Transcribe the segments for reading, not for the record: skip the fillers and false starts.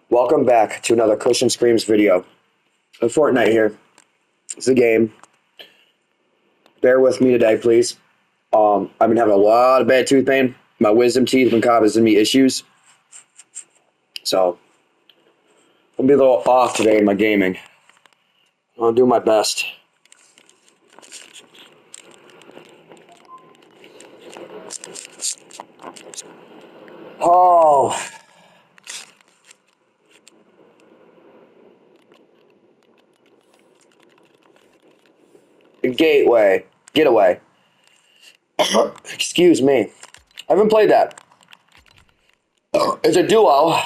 Welcome back to another Cushion Screams video. A Fortnite here. It's a game. Bear with me today, please. I've been having a lot of bad tooth pain. My wisdom teeth have been causing me issues. So, I'll be a little off today in my gaming. I'll do my best. Oh. Gateway. Getaway. Excuse me. I haven't played that. It's a duo.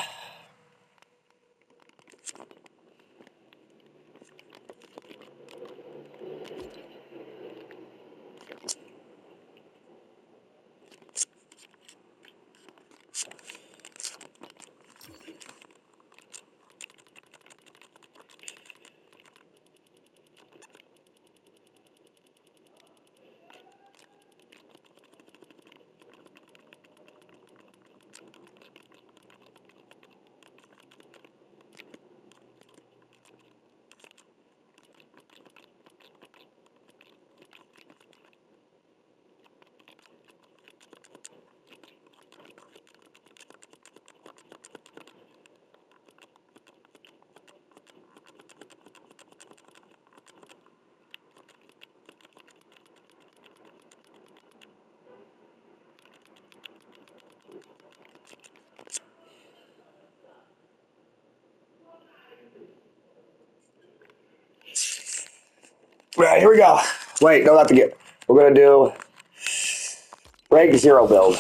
Right, here we go. Wait, don't have to get. We're gonna do rank 0 build.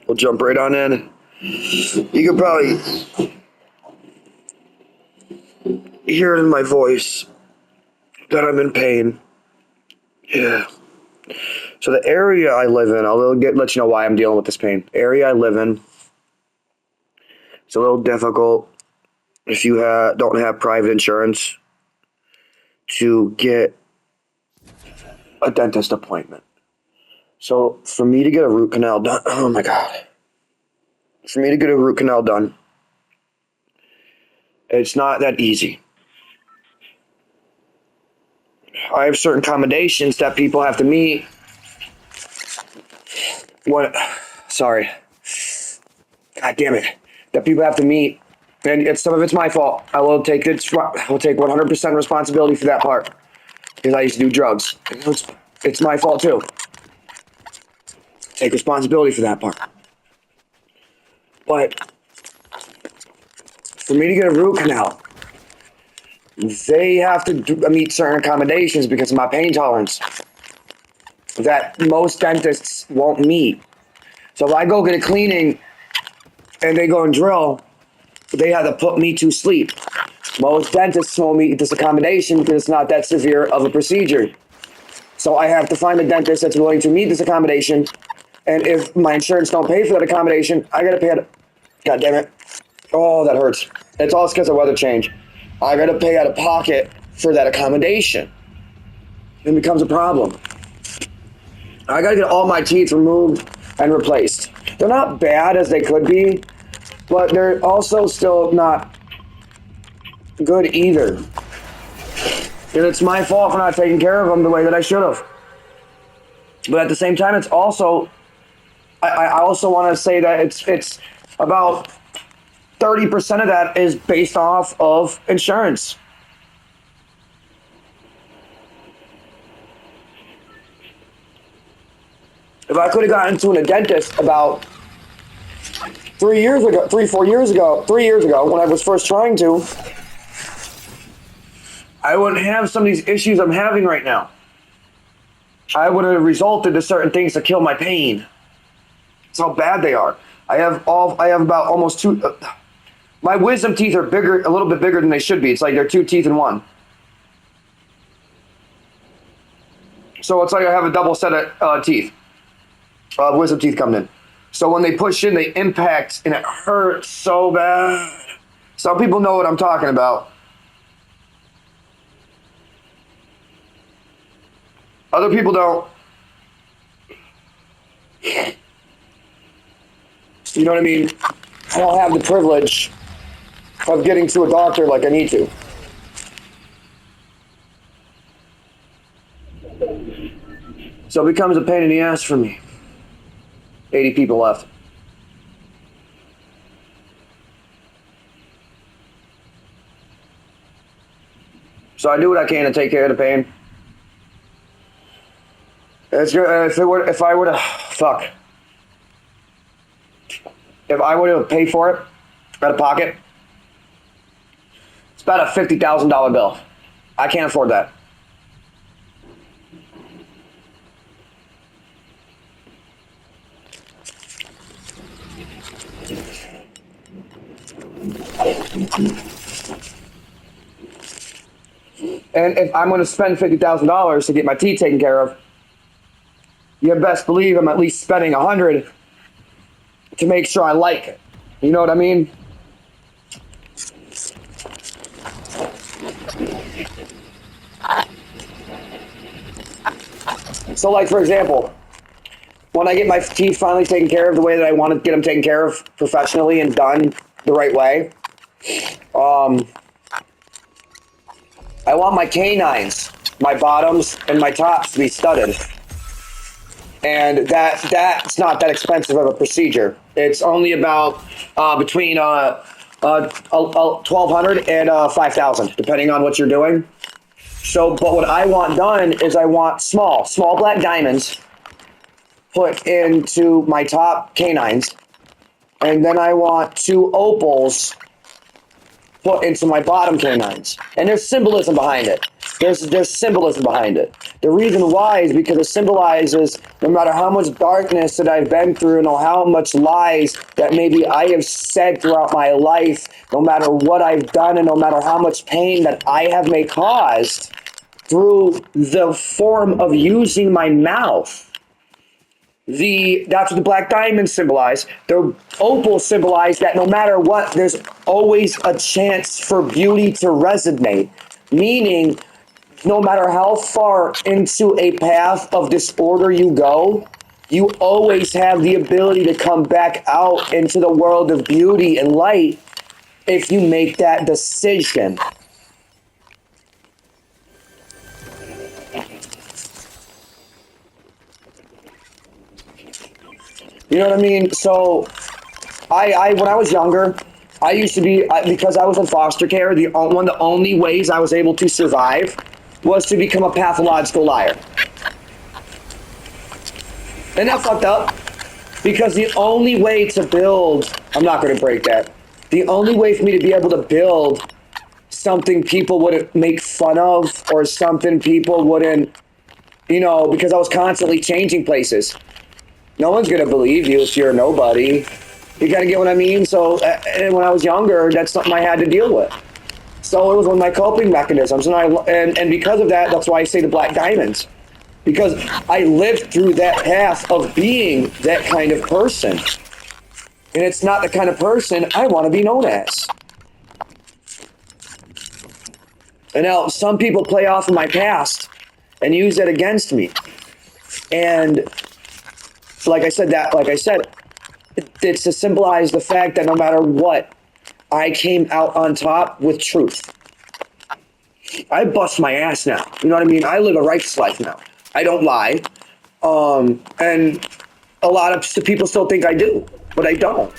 We'll jump right on in. You can probably hear it in my voice that I'm in pain. Yeah. So the area I live in, let you know why I'm dealing with this pain. Area I live in, it's a little difficult if you don't have private insurance to get a dentist appointment. So for me to get a root canal done, oh my God. For me to get a root canal done, it's not that easy. I have certain accommodations that people have to meet. Sorry. God damn it. That people have to meet. And some of it's my fault. I will take 100% responsibility for that part. Because I used to do drugs. It's my fault too. Take responsibility for that part. But for me to get a root canal, they have to meet certain accommodations because of my pain tolerance that most dentists won't meet. So if I go get a cleaning and they go and drill, they have to put me to sleep. Most dentists won't meet this accommodation because it's not that severe of a procedure. So I have to find a dentist that's willing to meet this accommodation. And if my insurance don't pay for that accommodation, I gotta pay it. God damn it. Oh, that hurts. It's all because of weather change. I gotta pay out of pocket for that accommodation. It becomes a problem. I gotta get all my teeth removed and replaced. They're not bad as they could be, but they're also still not good either. And it's my fault for not taking care of them the way that I should have. But at the same time, it's also, I also want to say that it's about 30% of that is based off of insurance. If I could have gotten to a dentist about 3 years ago, 3 years ago, when I was first trying to, I wouldn't have some of these issues I'm having right now. I would have resulted to certain things to kill my pain. That's how bad they are. I have about almost two. My wisdom teeth are bigger, a little bit bigger than they should be. It's like they're 2 teeth in one. So it's like I have a double set of teeth, wisdom teeth coming in. So when they push in, they impact, and it hurts so bad. Some people know what I'm talking about. Other people don't. You know what I mean? I don't have the privilege of getting to a doctor like I need to. So it becomes a pain in the ass for me. 80 people left. So I do what I can to take care of the pain. It's good. If I were to, fuck. If I were to pay for it out of pocket, it's about a $50,000 bill. I can't afford that. And if I'm going to spend $50,000 to get my teeth taken care of, you best believe I'm at least spending $100 to make sure I like it. You know what I mean? So, like, for example, when I get my teeth finally taken care of the way that I want to get them taken care of professionally and done the right way, I want my canines, my bottoms, and my tops to be studded. And that's not that expensive of a procedure. It's only about between 1,200 and 5,000, depending on what you're doing. So, but what I want done is I want small black diamonds put into my top canines, and then I want 2 opals put into my bottom canines. And there's symbolism behind it. There's symbolism behind it. The reason why is because it symbolizes no matter how much darkness that I've been through, no how much lies that maybe I have said throughout my life, no matter what I've done and no matter how much pain that I have may caused through the form of using my mouth. That's what the black diamonds symbolize. The opals symbolize that no matter what, there's always a chance for beauty to resonate. Meaning, no matter how far into a path of disorder you go, you always have the ability to come back out into the world of beauty and light if you make that decision. You know what I mean? So, I when I was younger, I used to be, because I was in foster care, one of the only ways I was able to survive was to become a pathological liar. Isn't that fucked up? Because the only way to build, I'm not going to break that. The only way for me to be able to build something people wouldn't make fun of or something people wouldn't, because I was constantly changing places. No one's going to believe you if you're a nobody. You got to get what I mean? So, and when I was younger, that's something I had to deal with. So it was one of my coping mechanisms. And because of that, that's why I say the black diamonds. Because I lived through that path of being that kind of person. And it's not the kind of person I want to be known as. And now some people play off of my past and use that against me. And like I said, it's to symbolize the fact that no matter what, I came out on top with truth. I bust my ass now. You know what I mean? I live a righteous life now. I don't lie. And a lot of people still think I do, but I don't.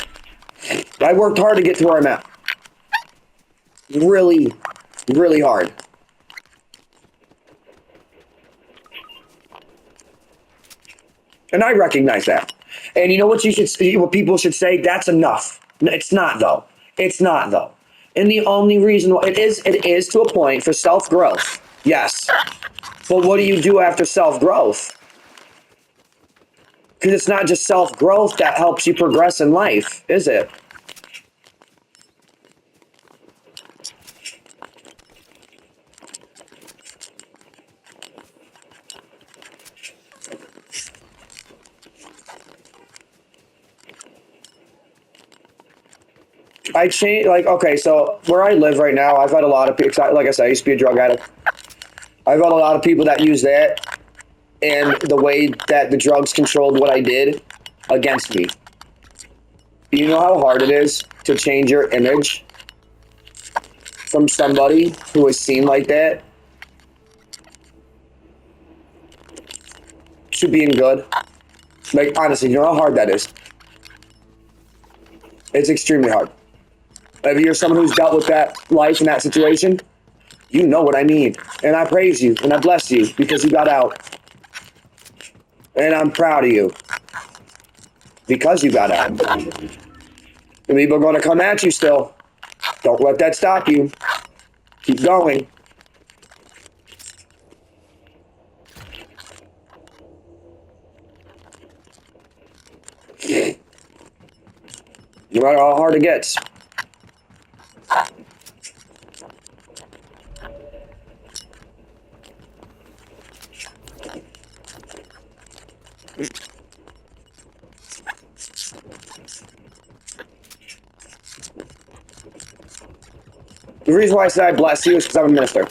I worked hard to get to where I'm at. Really, really hard. And I recognize that. And you know what what people should say? That's enough. It's not though. It's not though. And the only reason why it is to a point for self-growth. Yes. But what do you do after self-growth? Because it's not just self-growth that helps you progress in life, is it? I changed, okay, so where I live right now, I've had a lot of people, like I said, I used to be a drug addict. I've had a lot of people that use that and the way that the drugs controlled what I did against me. You know how hard it is to change your image from somebody who is seen like that to being good? Like, honestly, you know how hard that is? It's extremely hard. If you're someone who's dealt with that life and that situation, you know what I mean. And I praise you and I bless you because you got out. And I'm proud of you because you got out. And people are going to come at you still. Don't let that stop you. Keep going. No matter how hard it gets. The reason why I said I bless you is because I'm a minister.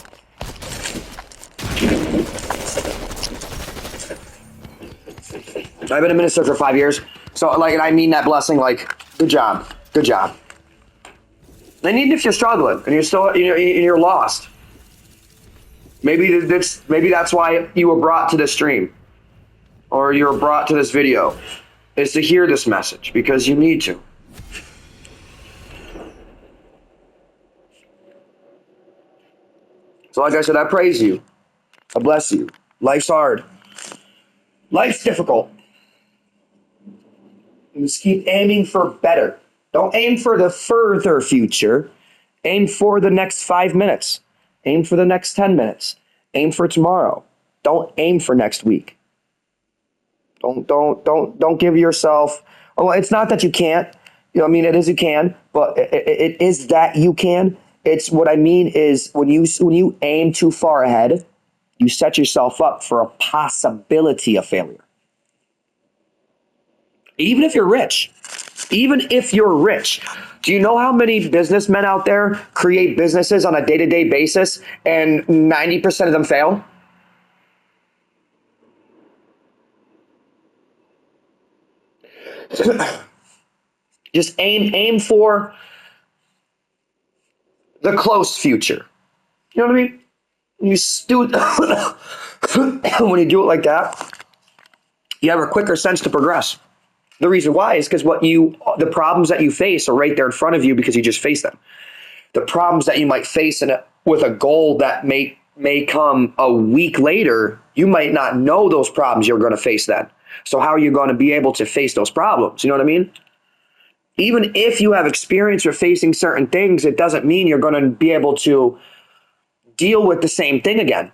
I've been a minister for 5 years. So, like, and I mean that blessing, like, good job. Good job. And even if you're struggling and you're still, you're lost, maybe that's why you were brought to this stream or you were brought to this video, is to hear this message because you need to. So, like I said, I praise you. I bless you. Life's hard. Life's difficult. You just keep aiming for better. Don't aim for the further future. Aim for the next 5 minutes. Aim for the next 10 minutes. Aim for tomorrow. Don't aim for next week. Don't give yourself. Oh, it's not that you can't. I mean, it is you can, but it is that you can. It's what I mean is when you aim too far ahead, you set yourself up for a possibility of failure. Even if you're rich, do you know how many businessmen out there create businesses on a day-to-day basis and 90% of them fail? Just aim for the close future. You know what I mean? When you do it like that, you have a quicker sense to progress. The reason why is because the problems that you face are right there in front of you because you just face them. The problems that you might face with a goal that may come a week later, you might not know those problems you're going to face then. So how are you going to be able to face those problems? You know what I mean? Even if you have experience with facing certain things, it doesn't mean you're going to be able to deal with the same thing again.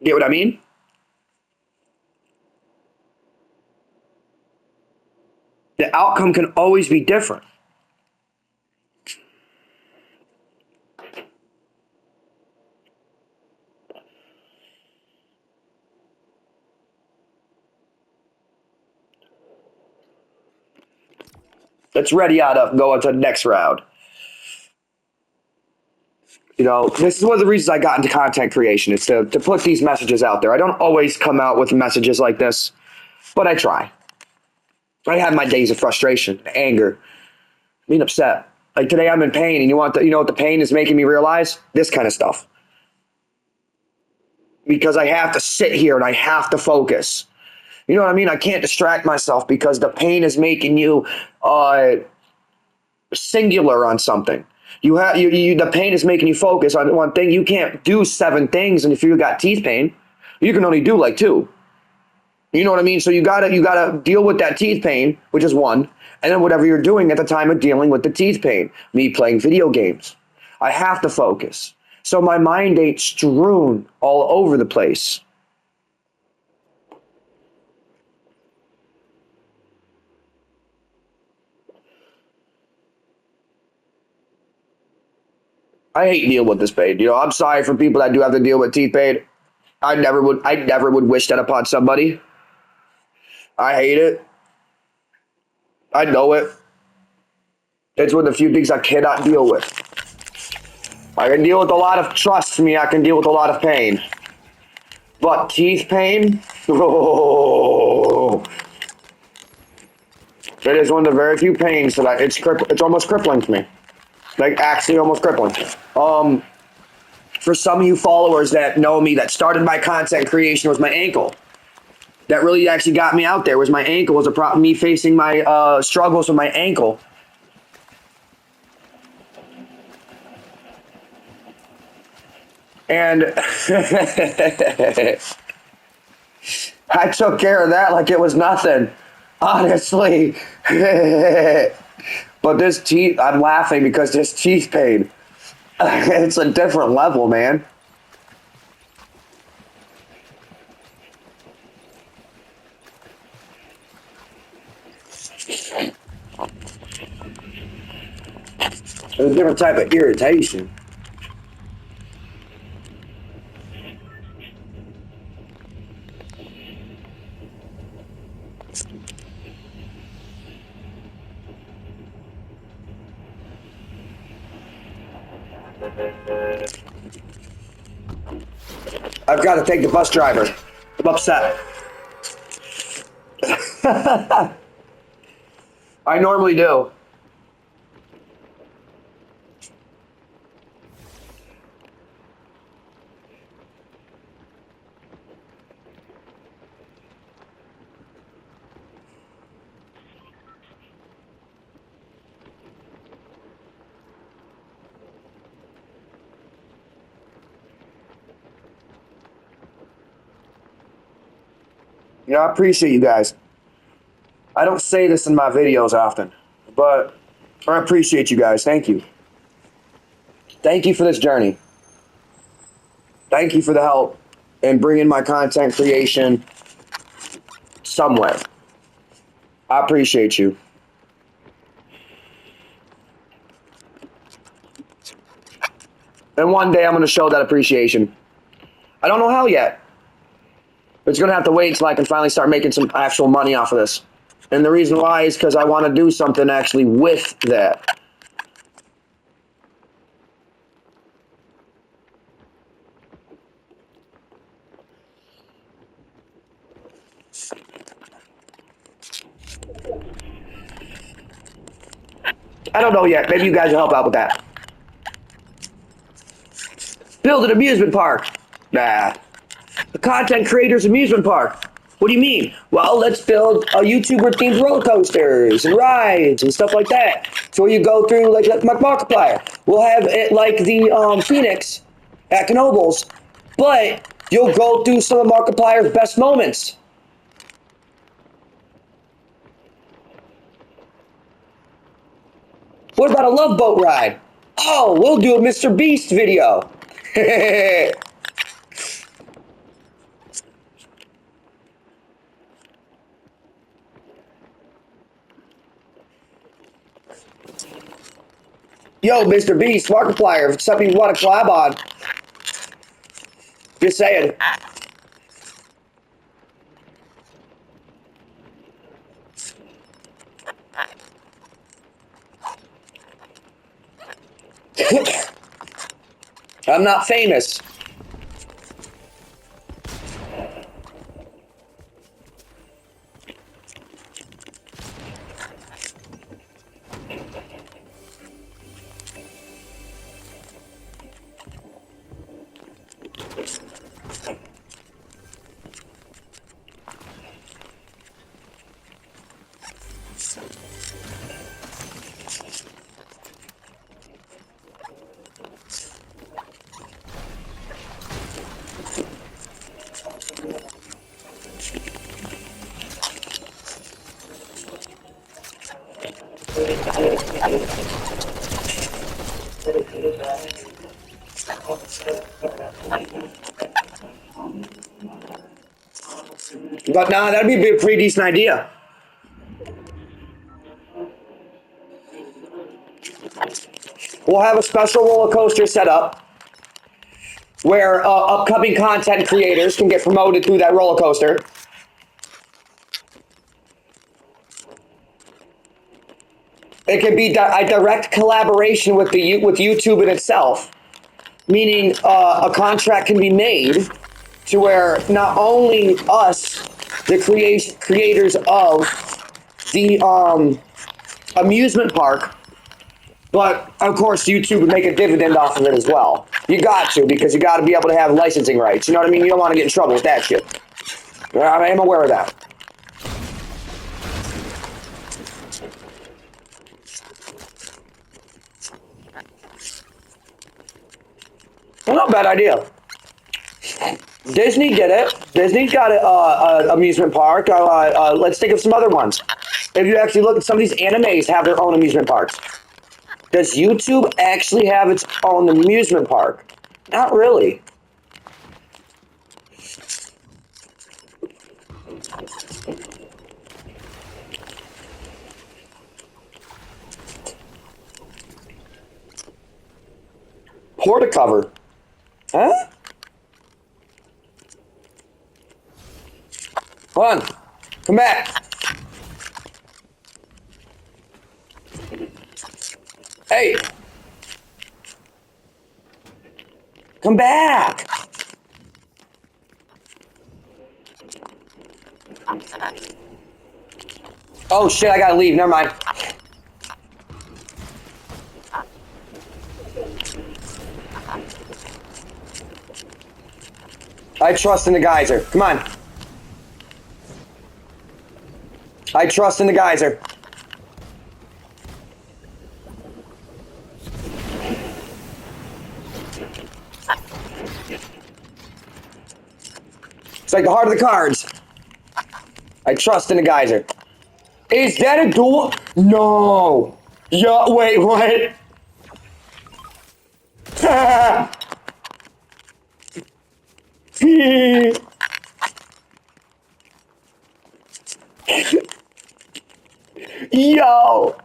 Get what I mean? The outcome can always be different. Let's ready out of go into the next round. This is one of the reasons I got into content creation. It's to put these messages out there. I don't always come out with messages like this, but I try. I have my days of frustration, anger, being upset. Like today I'm in pain, and you know what the pain is making me realize? This kind of stuff. Because I have to sit here and I have to focus. You know what I mean? I can't distract myself because the pain is making you singular on something. The pain is making you focus on one thing. You can't do 7 things, and if you got teeth pain, you can only do like 2. You know what I mean? So you gotta deal with that teeth pain, which is 1, and then whatever you're doing at the time of dealing with the teeth pain. Me playing video games, I have to focus. So my mind ain't strewn all over the place. I hate dealing with this pain. I'm sorry for people that do have to deal with teeth pain. I never would wish that upon somebody. I hate it. I know it. It's one of the few things I cannot deal with. I can deal with a lot of trust me. I can deal with a lot of pain. But teeth pain? Oh, it is one of the very few pains that it's almost crippling to me. Like, actually almost crippling. For some of you followers that know me, that started my content creation was my ankle. That really actually got me out there was my ankle, was a problem, me facing my struggles with my ankle. And I took care of that like it was nothing, honestly. But this teeth, I'm laughing because this teeth pain, it's a different level, man. It's a different type of irritation. I've got to take the bus driver. I'm upset. I normally do. You know, I appreciate you guys. I don't say this in my videos often, but I appreciate you guys. Thank you. Thank you for this journey. Thank you for the help in bringing my content creation somewhere. I appreciate you. And one day I'm going to show that appreciation. I don't know how yet. But it's going to have to wait until I can finally start making some actual money off of this. And the reason why is because I want to do something actually with that. I don't know yet. Maybe you guys will help out with that. Build an amusement park. Nah. A content creators amusement park. What do you mean? Well, let's build a YouTuber themed roller coasters and rides and stuff like that. So you go through like Markiplier. We'll have it like the Phoenix at Knoebels, but you'll go through some of Markiplier's best moments. What about a Love Boat ride? Oh, we'll do a Mr. Beast video. Yo, Mr. Beast, Markiplier, if it's something you want to collab on. Just saying. I'm not famous. But nah, that'd be a pretty decent idea. We'll have a special roller coaster set up where upcoming content creators can get promoted through that roller coaster. It can be a direct collaboration with YouTube in itself, meaning a contract can be made to where not only us, the creators of the amusement park, but of course YouTube would make a dividend off of it as well. You got to, because you got to be able to have licensing rights. You know what I mean? You don't want to get in trouble with that shit. I am aware of that. Well, not a bad idea. Disney did it. Disney's got an amusement park. Let's think of some other ones. If you actually look at some of these animes have their own amusement parks. Does YouTube actually have its own amusement park? Not really. Portacover. Huh? Hold on. Come back. Hey. Come back. Oh shit, I gotta leave. Never mind. I trust in the geyser. Come on. I trust in the geyser. It's like the heart of the cards. I trust in the geyser. Is that a door? No. Yeah, wait, what? Yo.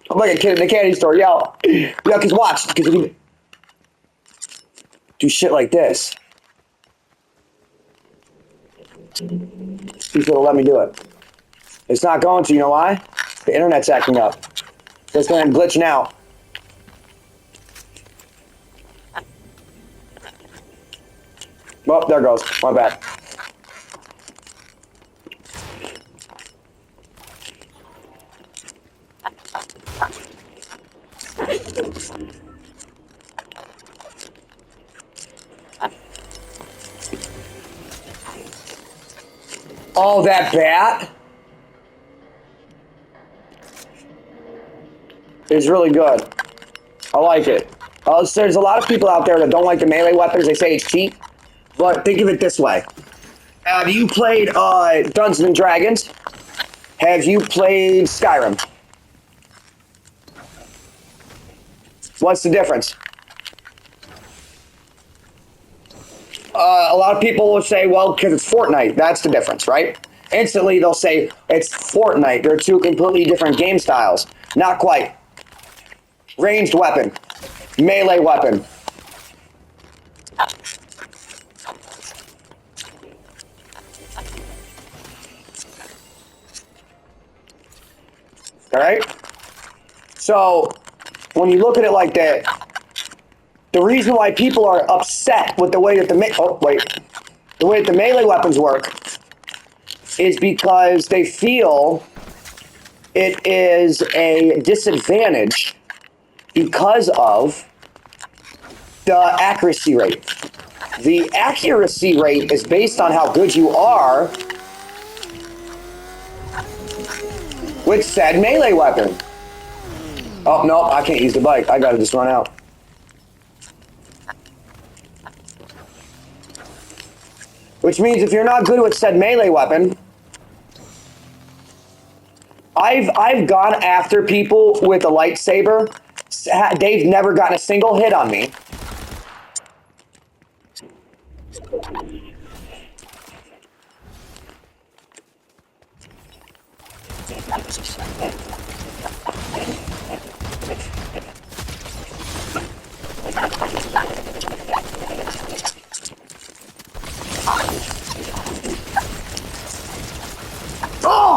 I'm like a kid in a candy store, yo. Yeah, cause watch, cause if you do shit like this, people will let me do it. It's not going to, you know why? The internet's acting up. It's going to glitching out. Well, there goes. My bad. Oh, that bat is really good. I like it. So there's a lot of people out there that don't like the melee weapons. They say it's cheap. But think of it this way. Have you played Dungeons and Dragons? Have you played Skyrim? What's the difference? A lot of people will say, well, because it's Fortnite. That's the difference, right? Instantly, they'll say, it's Fortnite. They're two completely different game styles. Not quite. Ranged weapon. Melee weapon. All right? So, when you look at it like that, the reason why people are upset with the way that the way that the melee weapons work is because they feel it is a disadvantage because of the accuracy rate. The accuracy rate is based on how good you are with said melee weapon. Oh, no, I can't use the bike. I gotta just run out. Which means if you're not good with said melee weapon, I've gone after people with a lightsaber. They've never gotten a single hit on me.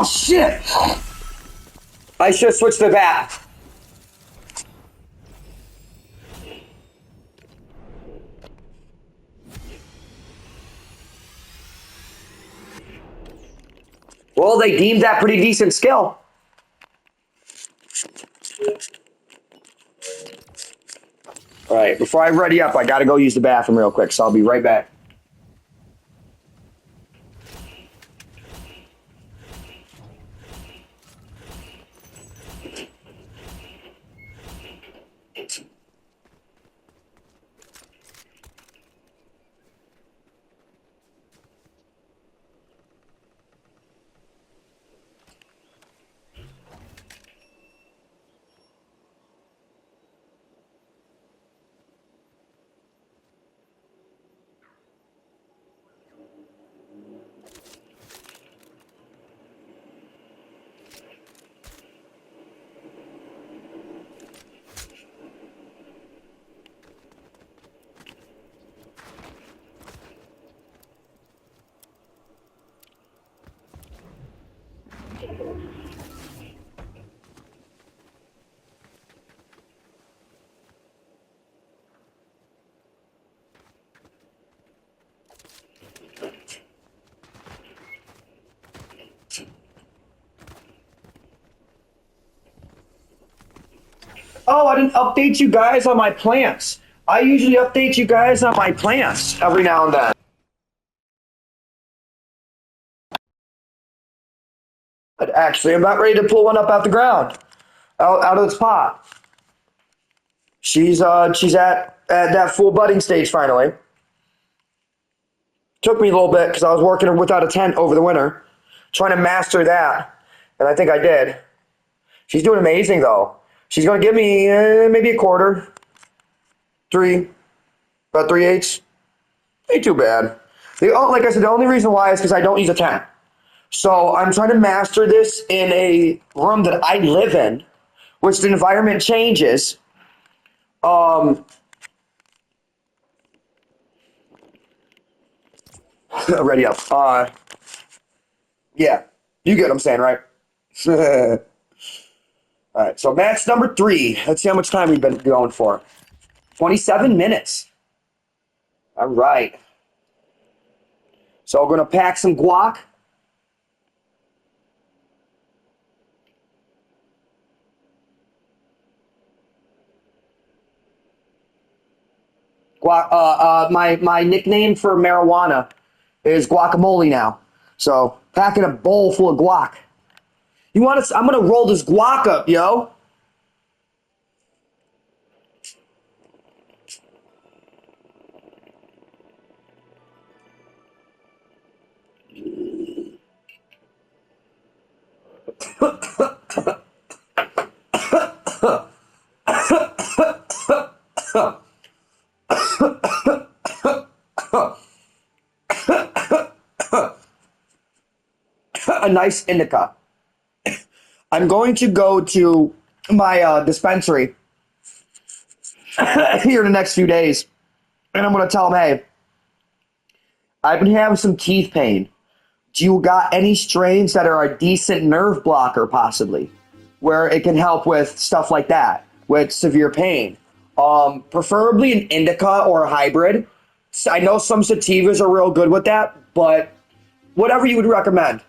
Oh, shit! I should switch the bat. Well, they deemed that pretty decent skill. All right, before I ready up, I gotta go use the bathroom real quick, so I'll be right back. Oh, I didn't update you guys on my plants. I usually update you guys on my plants every now and then. But actually, I'm about ready to pull one up out the ground, out of its pot. She's at that full budding stage finally. Took me a little bit because I was working without a tent over the winter, trying to master that, and I think I did. She's doing amazing though. She's gonna give me maybe a quarter, about 3/8. Ain't too bad. Like I said, the only reason why is because I don't use a tent. So I'm trying to master this in a room that I live in, which the environment changes. Ready up. Yeah, you get what I'm saying, right? All right, so match number 3. Let's see how much time we've been going for. 27 minutes. All right. So we're gonna pack some guac. My nickname for marijuana is guacamole now. So packing a bowl full of guac. You want to? I'm gonna roll this guac up, yo. A nice indica. I'm going to go to my dispensary here in the next few days, and I'm going to tell them, hey, I've been having some teeth pain. Do you got any strains that are a decent nerve blocker, possibly, where it can help with stuff like that, with severe pain? Preferably an indica or a hybrid. I know some sativas are real good with that, but whatever you would recommend.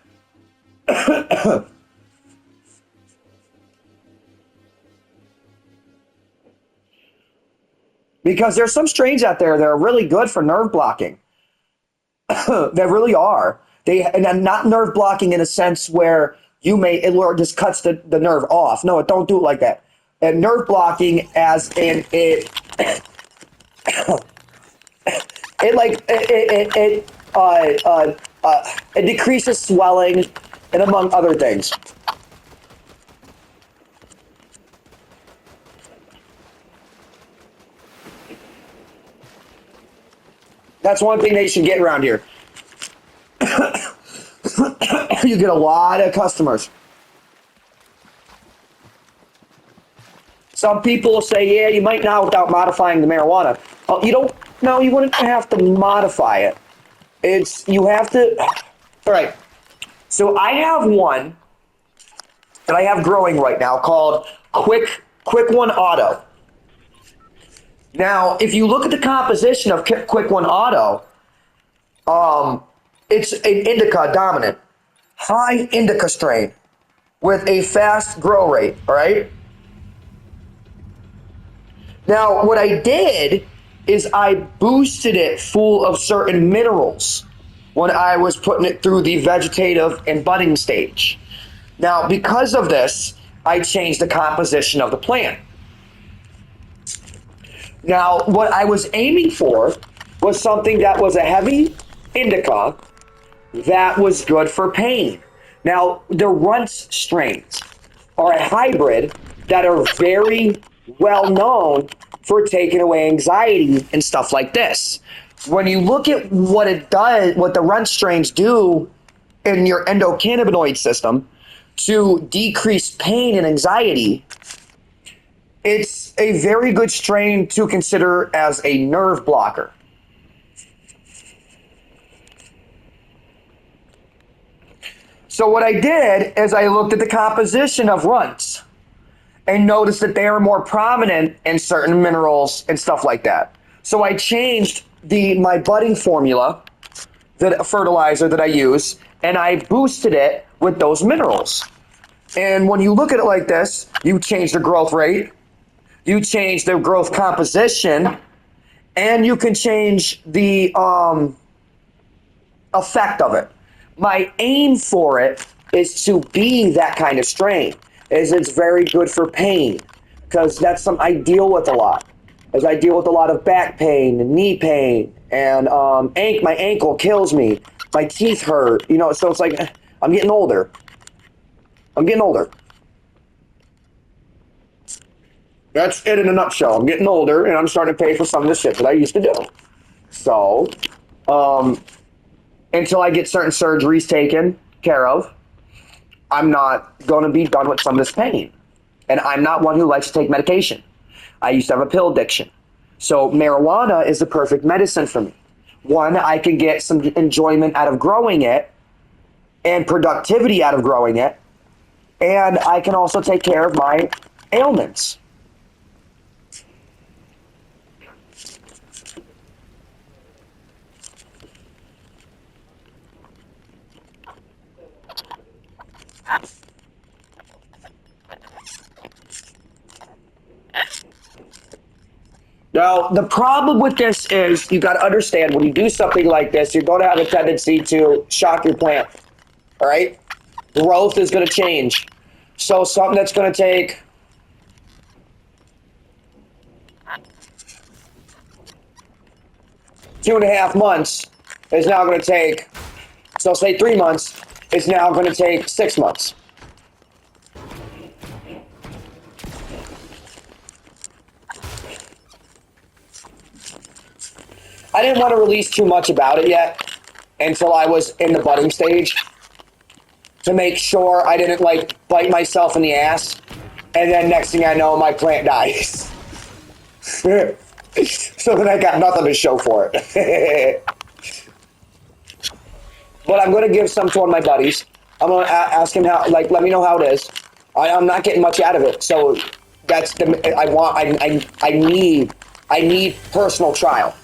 Because there's some strains out there that are really good for nerve blocking. They really are. And not nerve blocking in a sense where it just cuts the nerve off. No, don't do it like that. And nerve blocking as in it decreases swelling and among other things. That's one thing they should get around here. You get a lot of customers. Some people say, yeah, you might not without modifying the marijuana. You don't, no, you wouldn't have to modify it. You have to, all right. So I have one that I have growing right now called Quick One Auto. Now, if you look at the composition of Quick One Auto, it's an indica dominant, high indica strain with a fast grow rate, all right? Now, what I did is I boosted it full of certain minerals when I was putting it through the vegetative and budding stage. Now, because of this, I changed the composition of the plant. Now, what I was aiming for was something that was a heavy indica that was good for pain. Now, the Runts strains are a hybrid that are very well known for taking away anxiety and stuff like this. When you look at what it does, what the Runt strains do in your endocannabinoid system to decrease pain and anxiety, it's a very good strain to consider as a nerve blocker. So what I did is I looked at the composition of Runts and noticed that they are more prominent in certain minerals and stuff like that. So I changed my budding formula, the fertilizer that I use, and I boosted it with those minerals. And when you look at it like this, you change the growth rate, you change the growth composition, and you can change the effect of it. My aim for it is to be that kind of strain, is it's very good for pain, because that's something I deal with a lot. As I deal with a lot of back pain and knee pain, and my ankle kills me, my teeth hurt, so it's like, I'm getting older. I'm getting older. That's it in a nutshell. I'm getting older, and I'm starting to pay for some of the shit that I used to do. So, until I get certain surgeries taken care of, I'm not going to be done with some of this pain. And I'm not one who likes to take medication. I used to have a pill addiction. So marijuana is the perfect medicine for me. One, I can get some enjoyment out of growing it and productivity out of growing it. And I can also take care of my ailments. Now, the problem with this is you got to understand when you do something like this, you're going to have a tendency to shock your plant. All right? Growth is going to change. So something that's going to take two and a half months is now going to take, so say 3 months, is now going to take 6 months. I didn't want to release too much about it yet until I was in the budding stage to make sure I didn't bite myself in the ass and then next thing I know my plant dies. So then I got nothing to show for it. But I'm going to give some to one of my buddies. I'm going to ask him how, let me know how it is. I'm not getting much out of it. So that's I need personal trial.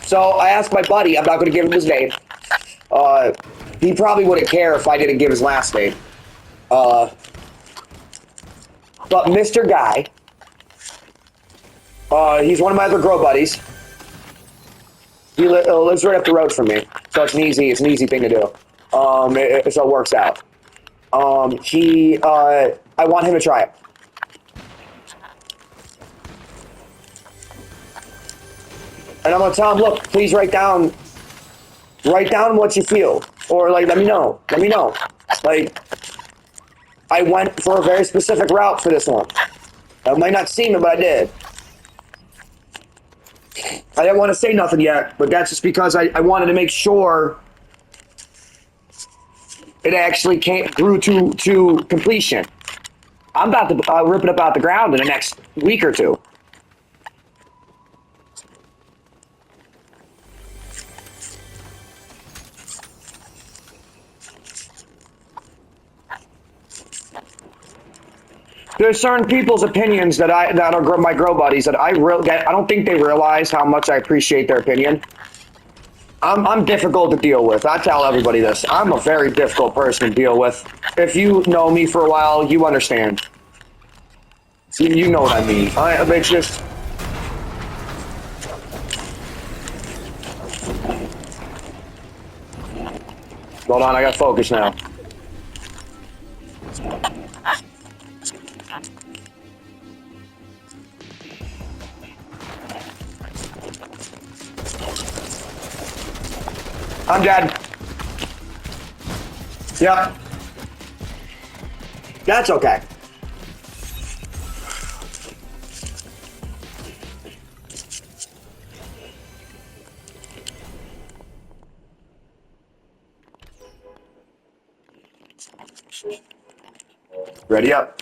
So I asked my buddy, I'm not going to give him his name. He probably wouldn't care if I didn't give his last name. But Mr. Guy, he's one of my other grow buddies. He lives right up the road from me, so it's an easy thing to do. So it works out. I want him to try it. And I'm gonna tell him, look, please write down what you feel, or let me know. I went for a very specific route for this one. It might not seem it, but I did. I didn't want to say nothing yet, but that's just because I wanted to make sure it actually grew to completion. I'm about to rip it up out the ground in the next week or two. There's certain people's opinions that are my grow buddies that I don't think they realize how much I appreciate their opinion. I'm difficult to deal with. I tell everybody this. I'm a very difficult person to deal with. If you know me for a while, you understand. You know what I mean. It's just. Hold on, I got focus now. I'm dead. Yep. That's okay. Ready up.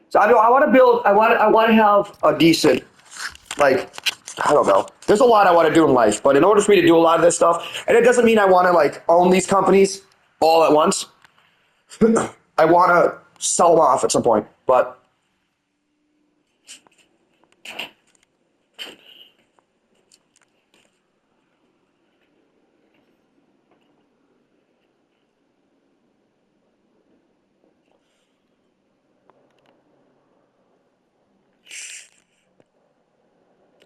So I want to build. I want to have a decent, like, I don't know. There's a lot I want to do in life, but in order for me to do a lot of this stuff, and it doesn't mean I want to like own these companies all at once. I want to sell them off at some point, but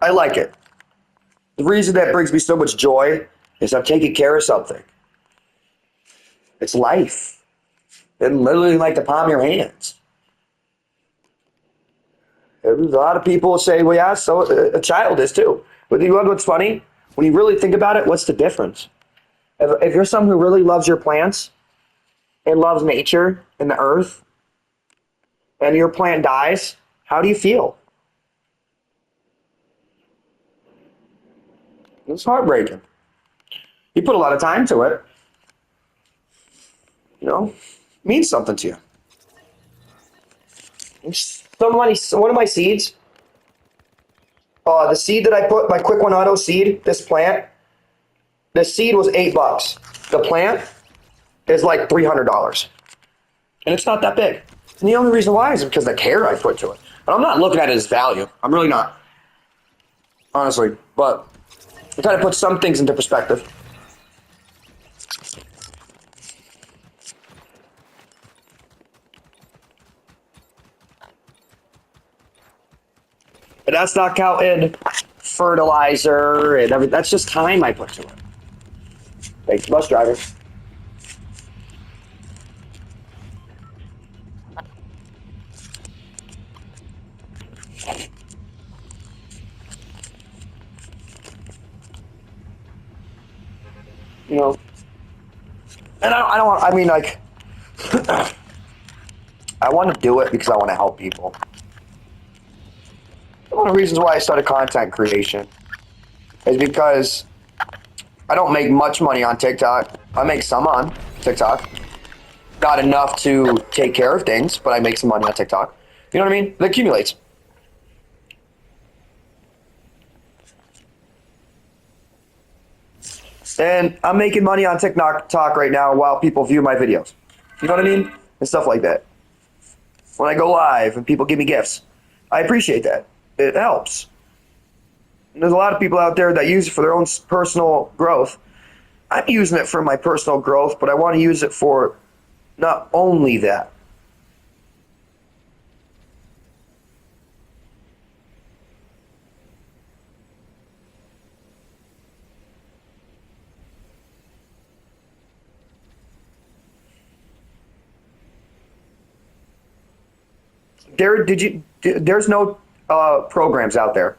I like it. The reason that brings me so much joy is I'm taking care of something. It's life. It's literally like the palm of your hands. There's a lot of people say, well, yeah, so a child is too. But you know what's funny? When you really think about it, what's the difference? If you're someone who really loves your plants and loves nature and the earth, and your plant dies, how do you feel? It's heartbreaking. You put a lot of time to it. You know, it means something to you. One of my seeds, the seed that I put, my Quick One Auto seed, this plant, the seed was $8. The plant is like $300. And it's not that big. And the only reason why is because the care I put to it. But I'm not looking at it as value. I'm really not. Honestly. But it kind of puts some things into perspective. But that's not counting fertilizer and everything. That's just time I put to it. Thanks, bus driver. You know, and I don't want, I mean, like, I want to do it because I want to help people. One of the reasons why I started content creation is because I don't make much money on TikTok. I make some on TikTok. Not enough to take care of things, but I make some money on TikTok. You know what I mean? It accumulates. And I'm making money on TikTok right now while people view my videos. You know what I mean? And stuff like that. When I go live and people give me gifts, I appreciate that. It helps. And there's a lot of people out there that use it for their own personal growth. I'm using it for my personal growth, but I want to use it for not only that. There's no programs out there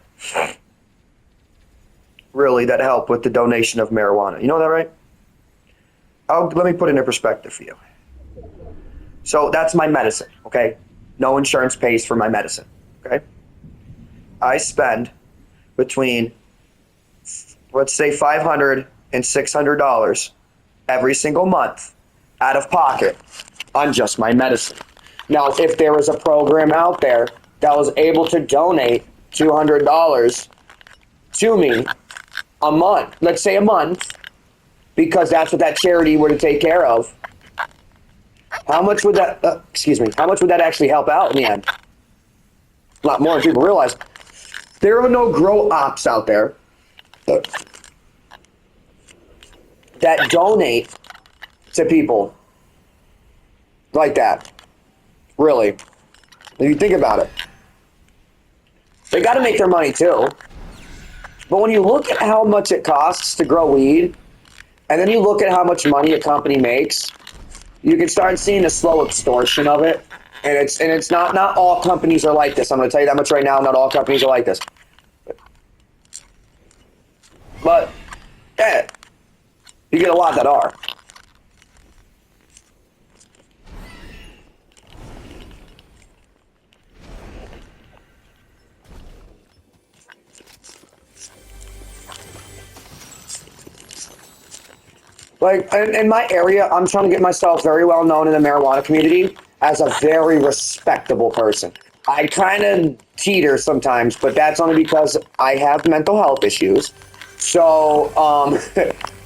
really that help with the donation of marijuana. You know that, right? Let me put it in perspective for you. So that's my medicine, okay? No insurance pays for my medicine, okay? I spend between, let's say, $500 and $600 every single month out of pocket on just my medicine. Now, if there was a program out there that was able to donate $200 to me a month, let's say a month, because that's what that charity were to take care of, How much would that, excuse me, how much would that actually help out in the end? A lot more than people realize. There are no grow ops out there that donate to people like that. Really. If you think about it. They got to make their money too. But when you look at how much it costs to grow weed, and then you look at how much money a company makes, you can start seeing a slow extortion of it. And it's not all companies are like this. I'm going to tell you that much right now. Not all companies are like this. But yeah, you get a lot that are. Like in my area, I'm trying to get myself very well known in the marijuana community as a very respectable person. I kind of teeter sometimes, but that's only because I have mental health issues. So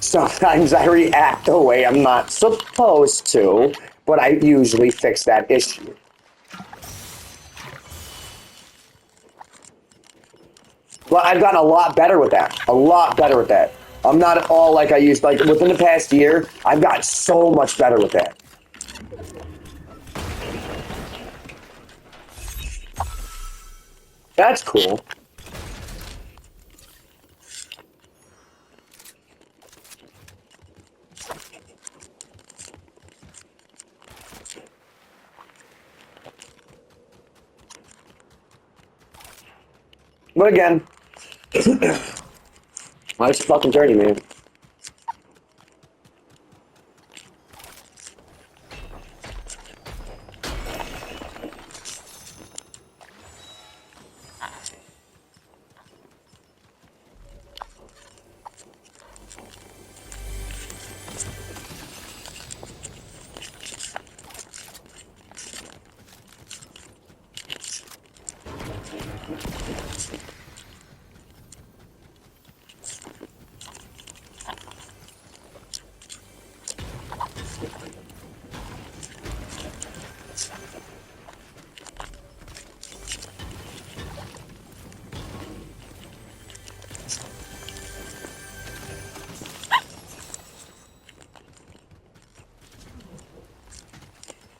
sometimes I react the way I'm not supposed to, but I usually fix that issue. Well, I've gotten a lot better with that. A lot better with that. I'm not at all like I used. Like within the past year, I've gotten so much better with that. That's cool. But again, life's a fucking journey, man.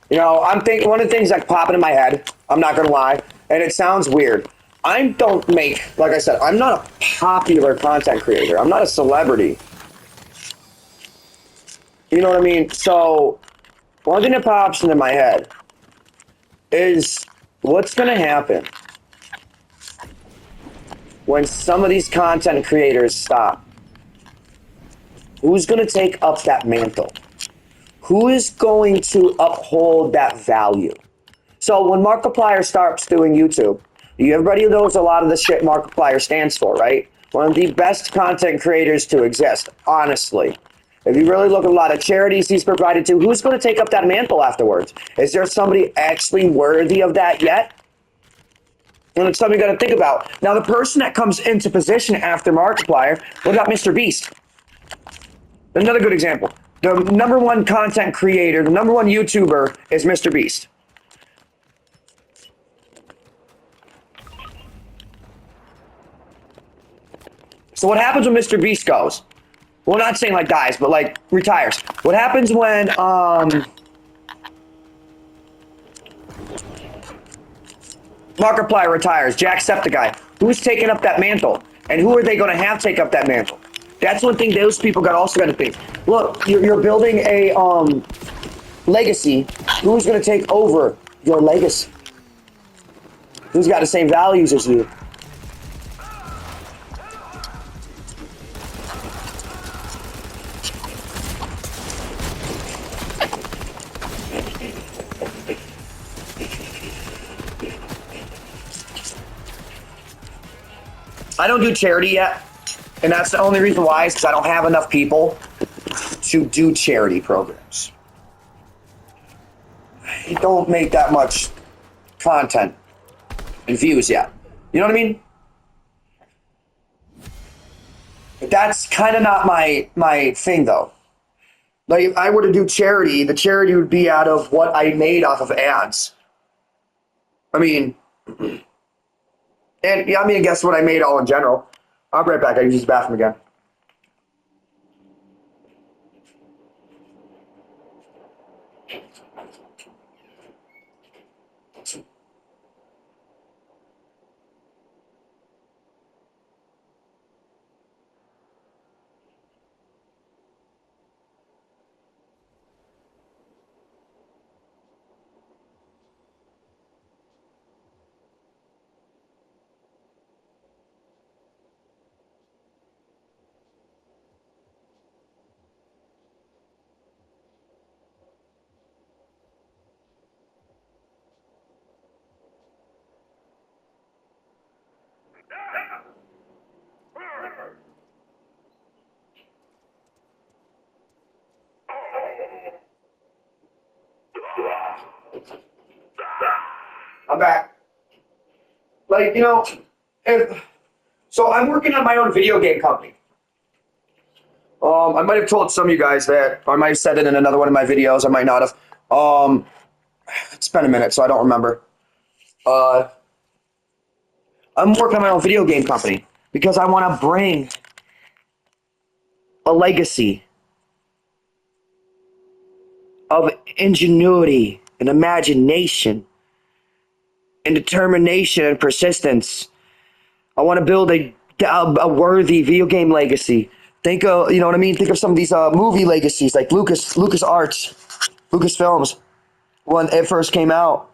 You know, I'm thinking one of the things that popping in my head. I'm not gonna lie, and it sounds weird. I don't make, like I said, I'm not a popular content creator. I'm not a celebrity. You know what I mean? So one thing that pops into my head is what's gonna happen when some of these content creators stop? Who's gonna take up that mantle? Who is going to uphold that value? So when Markiplier starts doing YouTube, everybody knows a lot of the shit Markiplier stands for, right? One of the best content creators to exist, honestly. If you really look at a lot of charities he's provided to, who's going to take up that mantle afterwards? Is there somebody actually worthy of that yet? And it's something you got to think about. Now, the person that comes into position after Markiplier, what about Mr. Beast? Another good example. The number one content creator, the number one YouTuber is Mr. Beast. So what happens when Mr. Beast goes? Well, not saying like dies, but like retires. What happens when Markiplier retires? Jacksepticeye. Who's taking up that mantle? And who are they going to have take up that mantle? That's one thing those people also got to think. Look, you're building a legacy. Who's going to take over your legacy? Who's got the same values as you? I don't do charity yet, and that's the only reason why is because I don't have enough people to do charity programs. I don't make that much content and views yet. You know what I mean? But that's kind of not my thing though. Like if I were to do charity, the charity would be out of what I made off of ads. I mean, and yeah, I mean, guess what I made all in general. I'll be right back. I use the bathroom again. I'm back. Like, if so I'm working on my own video game company. I might have told some of you guys that, or I might have said it in another one of my videos. I might not have. It's been a minute, so I don't remember. Uh, I'm working on my own video game company because I want to bring a legacy of ingenuity and imagination and determination and persistence. I want to build a worthy video game legacy. Think of you know what I mean. Think of some of these movie legacies like Lucas Arts, Lucasfilms when it first came out.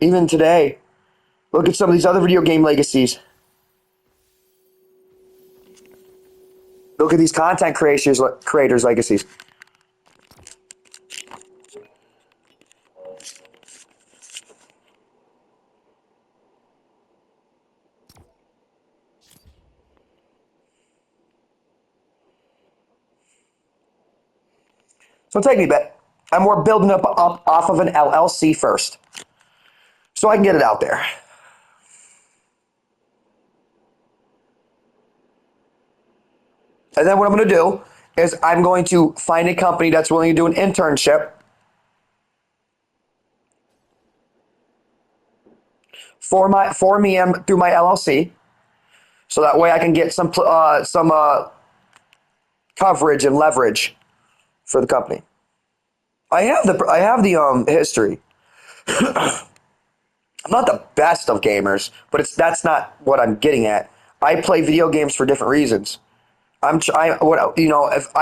Even today, look at some of these other video game legacies. Look at these content creators legacies. So take me back. And we're building up off of an LLC first, so I can get it out there. And then what I'm going to do is I'm going to find a company that's willing to do an internship for me and through my LLC, so that way I can get some coverage and leverage for the company. I have the history. I'm not the best of gamers, but that's not what I'm getting at. I play video games for different reasons. If I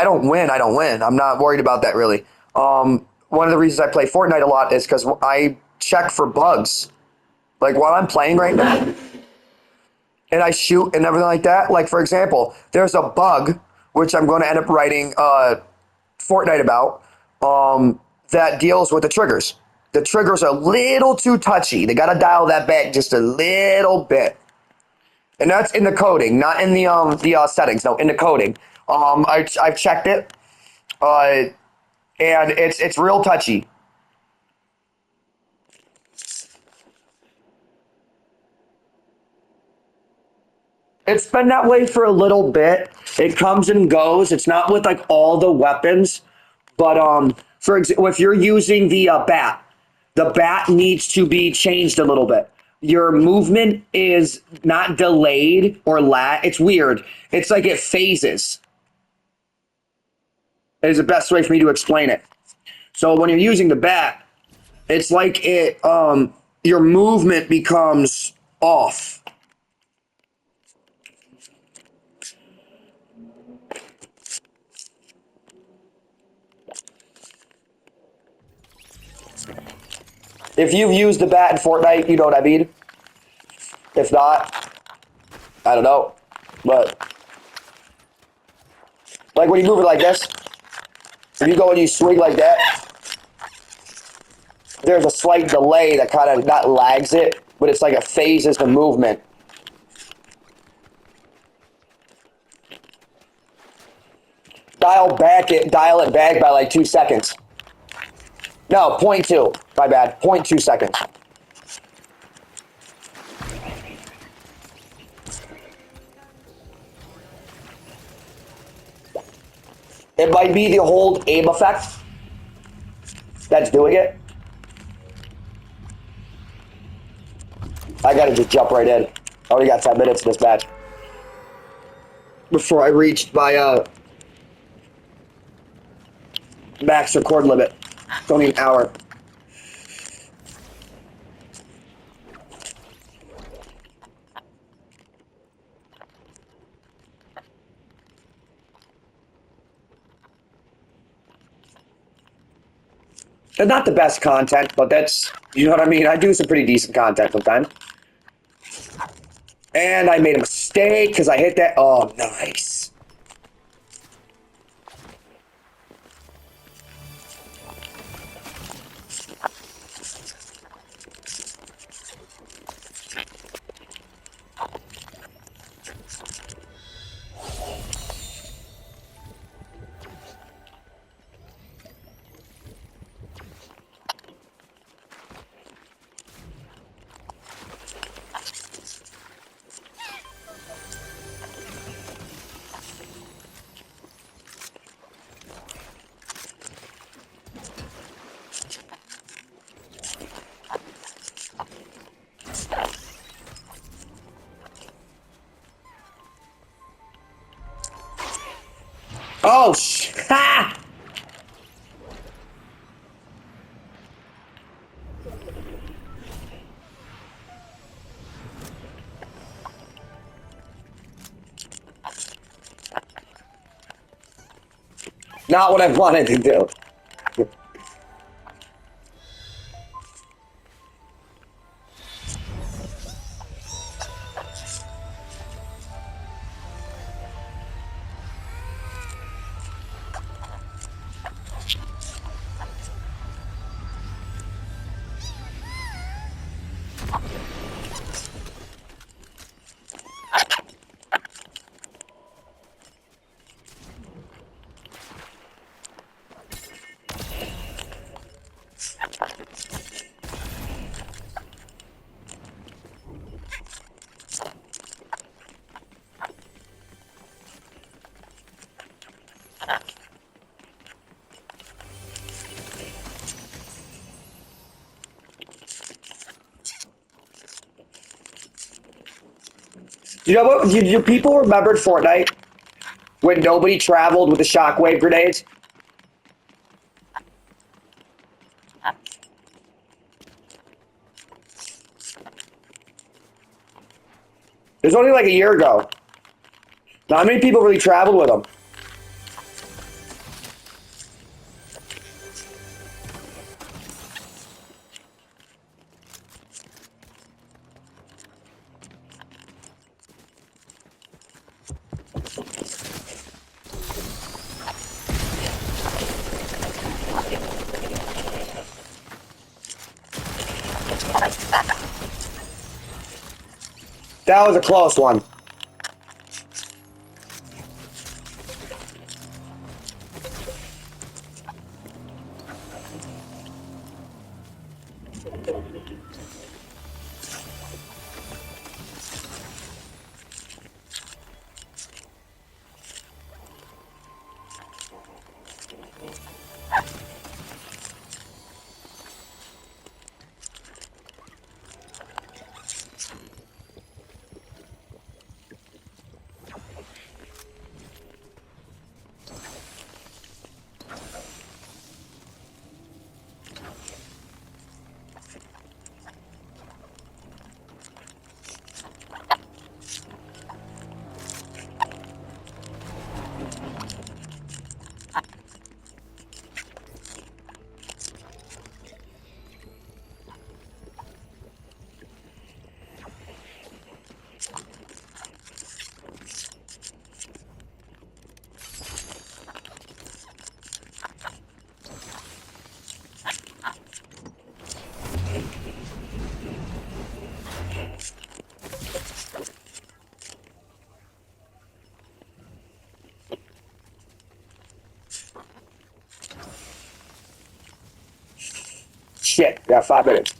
don't win, I don't win. I'm not worried about that really. One of the reasons I play Fortnite a lot is because I check for bugs. Like while I'm playing right now, and I shoot and everything like that. Like for example, there's a bug which I'm going to end up writing Fortnite about that deals with the triggers. The triggers are a little too touchy. They got to dial that back just a little bit. And that's in the coding, not in the settings. No, in the coding. I've checked it, and it's real touchy. It's been that way for a little bit. It comes and goes. It's not with like all the weapons, but for example, if you're using the bat needs to be changed a little bit. Your movement is not delayed or lag. It's weird. It's like it phases. Is the best way for me to explain it. So when you're using the bat, it's like your movement becomes off. If you've used the bat in Fortnite, you know what I mean. If not, I don't know. But like when you move it like this, if you go and you swing like that, there's a slight delay that kind of not lags it, but it's like it phases the movement. Dial it back by like 2 seconds. No, point 0.2. My bad. 0.2 seconds. It might be the hold aim effect that's doing it. I gotta just jump right in. I only got 10 minutes in this match. Before I reached my max record limit. It's only an hour. They're not the best content, but that's, you know what I mean? I do some pretty decent content sometimes. And I made a mistake because I hit that. Oh, nice. Oh, ha! Not what I wanted to do. You know what? You people remembered Fortnite when nobody traveled with the shockwave grenades? It was only like a year ago. Not many people really traveled with them. That was a close one. Shit, got 5 minutes.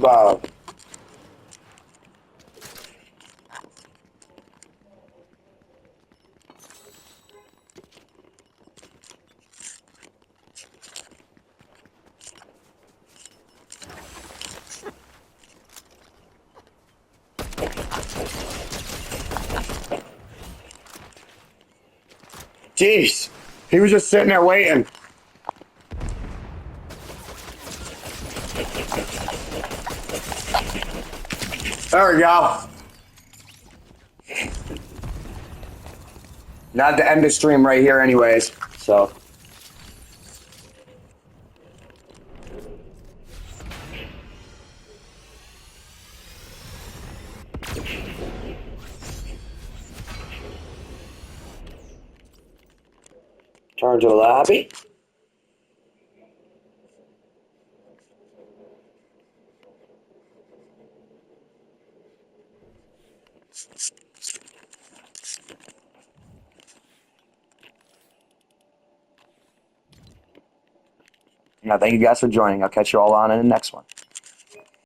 Wow. Jeez. He was just sitting there waiting. There we go. Not to end the stream right here anyways, so. Turn to the lobby. Now, thank you guys for joining. I'll catch you all on in the next one.